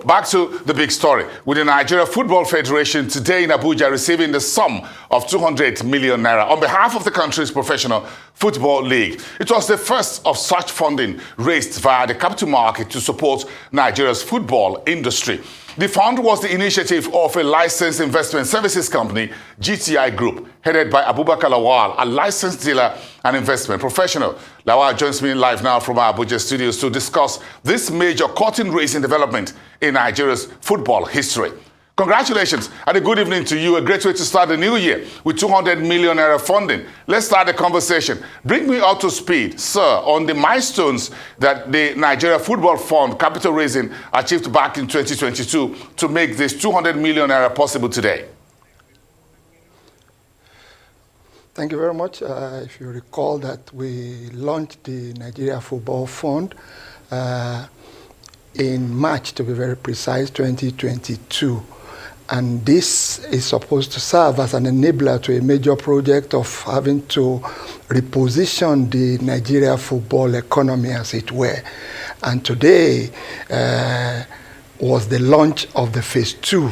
back to the big story. With the Nigeria Football Federation today in Abuja receiving the sum of 200 million naira on behalf of the country's professional football league. It was the first of such funding raised via the capital market to support Nigeria's football industry. The fund was the initiative of a licensed investment services company, GTI Group, headed by Abubakar Lawal, a licensed dealer and investment professional. Lawal joins me live now from our Abuja studios to discuss this major curtain-raising development in Nigeria's football history. Congratulations and a good evening to you. A great way to start the new year with 200 million naira funding. Let's start the conversation. Bring me up to speed, sir, on the milestones that the Nigeria Football Fund capital raising achieved back in 2022 to make this 200 million naira possible today. Thank you very much. If you recall that we launched the Nigeria Football Fund in March, to be very precise, 2022. And this is supposed to serve as an enabler to a major project of having to reposition the Nigeria football economy, as it were. And today was the launch of the phase 2,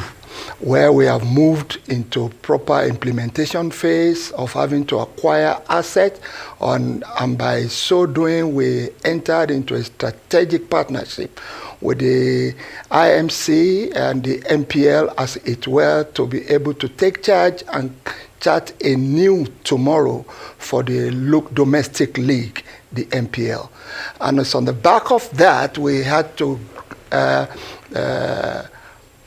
where we have moved into proper implementation phase of having to acquire assets, and by so doing, we entered into a strategic partnership with the IMC and the MPL, as it were, to be able to take charge and chart a new tomorrow for the domestic league, the MPL. And it's on the back of that, we had to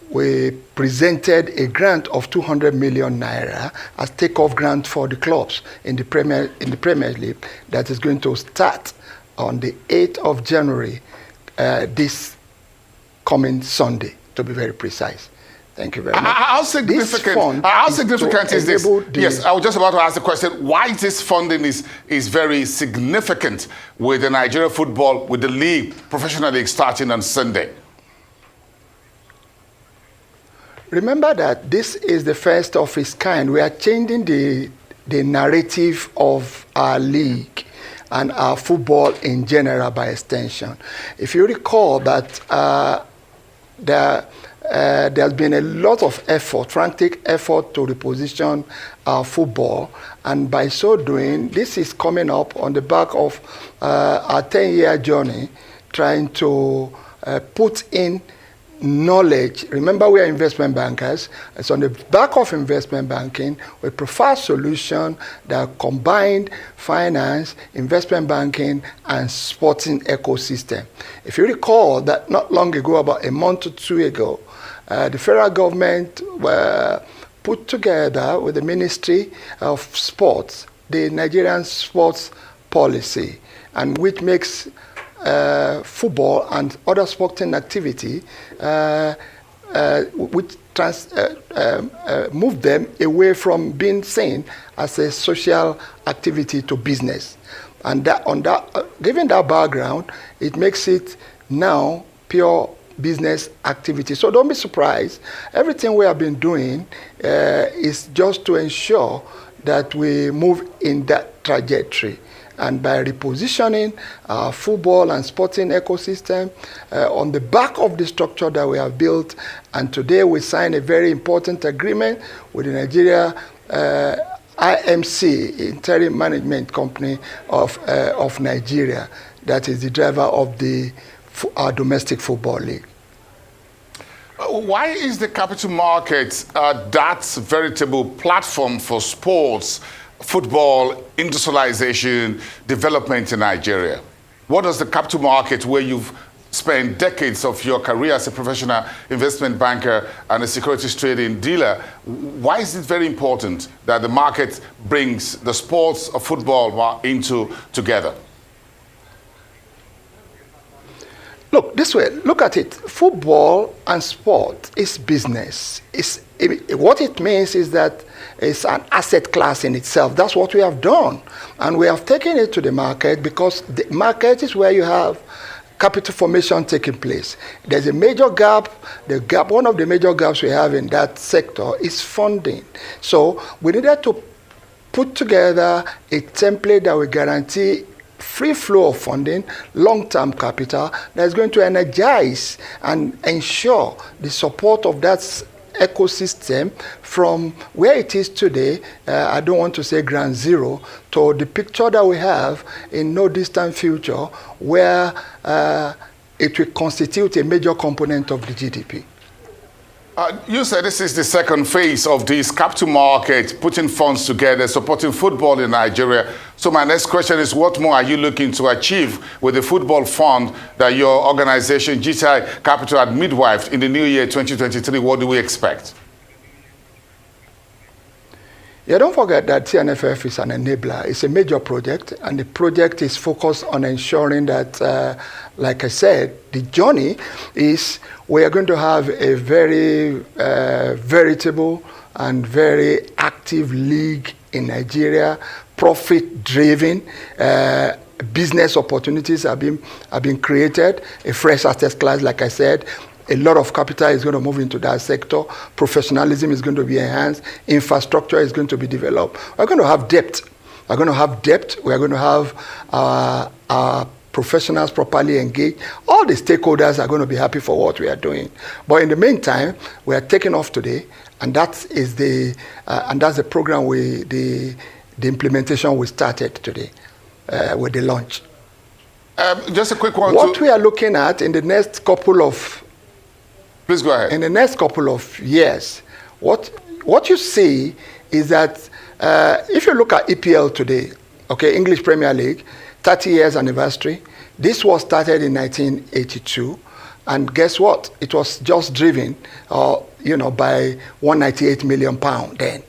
we presented a grant of 200 million naira as takeoff grant for the clubs in the Premier League that is going to start on the 8th of January, this coming Sunday, to be very precise. Thank you very much. How significant is this? Yes, I was just about to ask the question, why this funding is very significant with the Nigeria football, with the league, professional league starting on Sunday? Remember that this is the first of its kind. We are changing the narrative of our league and our football in general by extension. If you recall that there's been a lot of effort, frantic effort to reposition our football, and by so doing, this is coming up on the back of our 10-year journey trying to put in knowledge. Remember, we are investment bankers. It's on the back of investment banking, we prefer solutions that combine finance, investment banking, and sporting ecosystem. If you recall that not long ago, about a month or two ago, the federal government put together with the Ministry of Sports the Nigerian sports policy, and which makes football and other sporting activity, which move them away from being seen as a social activity to business. And given that background, it makes it now pure business activity. So don't be surprised. Everything we have been doing is just to ensure that we move in that trajectory. And by repositioning our football and sporting ecosystem on the back of the structure that we have built, and today we signed a very important agreement with the Nigeria IMC, Interim Management Company of Nigeria, that is the driver of our domestic football league. Why is the capital market that veritable platform for sports, football, industrialization, development in Nigeria? What does the capital market, where you've spent decades of your career as a professional investment banker and a securities trading dealer, why is it very important that the market brings the sports of football together? Look, this way, look at it. Football and sport is business. What it means is that it's an asset class in itself. That's what we have done. And we have taken it to the market because the market is where you have capital formation taking place. There's a major gap. One of the major gaps we have in that sector is funding. So we needed to put together a template that will guarantee free flow of funding, long-term capital that is going to energize and ensure the support of that ecosystem from where it is today, I don't want to say ground zero, to the picture that we have in no distant future where it will constitute a major component of the GDP. You said this is the second phase of this capital market, putting funds together, supporting football in Nigeria. So my next question is, what more are you looking to achieve with the football fund that your organization, GTI Capital, had midwifed in the new year 2023? What do we expect? Yeah, don't forget that TNFF is an enabler. It's a major project, and the project is focused on ensuring that, like I said, the journey is we are going to have a very veritable and very active league in Nigeria, profit-driven. Business opportunities have been created, a fresh asset class, like I said. A lot of capital is going to move into that sector. Professionalism is going to be enhanced. Infrastructure is going to be developed. We're going to have depth. We're going to have depth. We're going to have our professionals properly engaged. All the stakeholders are going to be happy for what we are doing. But in the meantime, we are taking off today, and that's the program the implementation we started today with the launch. Just a quick one. What we are looking at in the next couple of Please go ahead. In the next couple of years, what you see is that if you look at EPL today, okay, English Premier League, 30 years anniversary. This was started in 1982, and guess what? It was just driven, by 198 million pounds then.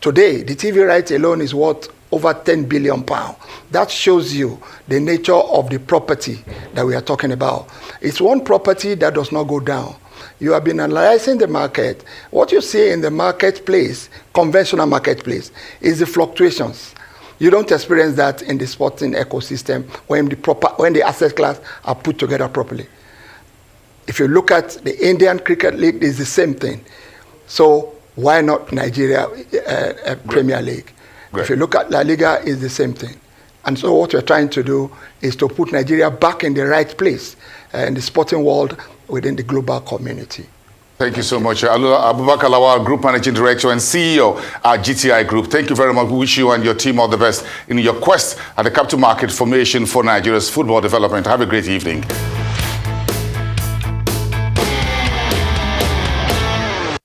Today, the TV rights alone is worth over 10 billion pounds. That shows you the nature of the property that we are talking about. It's one property that does not go down. You have been analyzing the market. What you see in the marketplace, conventional marketplace, is the fluctuations. You don't experience that in the sporting ecosystem when the asset class are put together properly. If you look at the Indian Cricket League, it's the same thing. So why not Nigeria Premier League? Great. If you look at La Liga, it's the same thing. And so what we're trying to do is to put Nigeria back in the right place in the sporting world within the global community. Thank you so much. Abubakar Lawal, Group Managing Director and CEO at GTI Group. Thank you very much. We wish you and your team all the best in your quest at the capital market formation for Nigeria's football development. Have a great evening.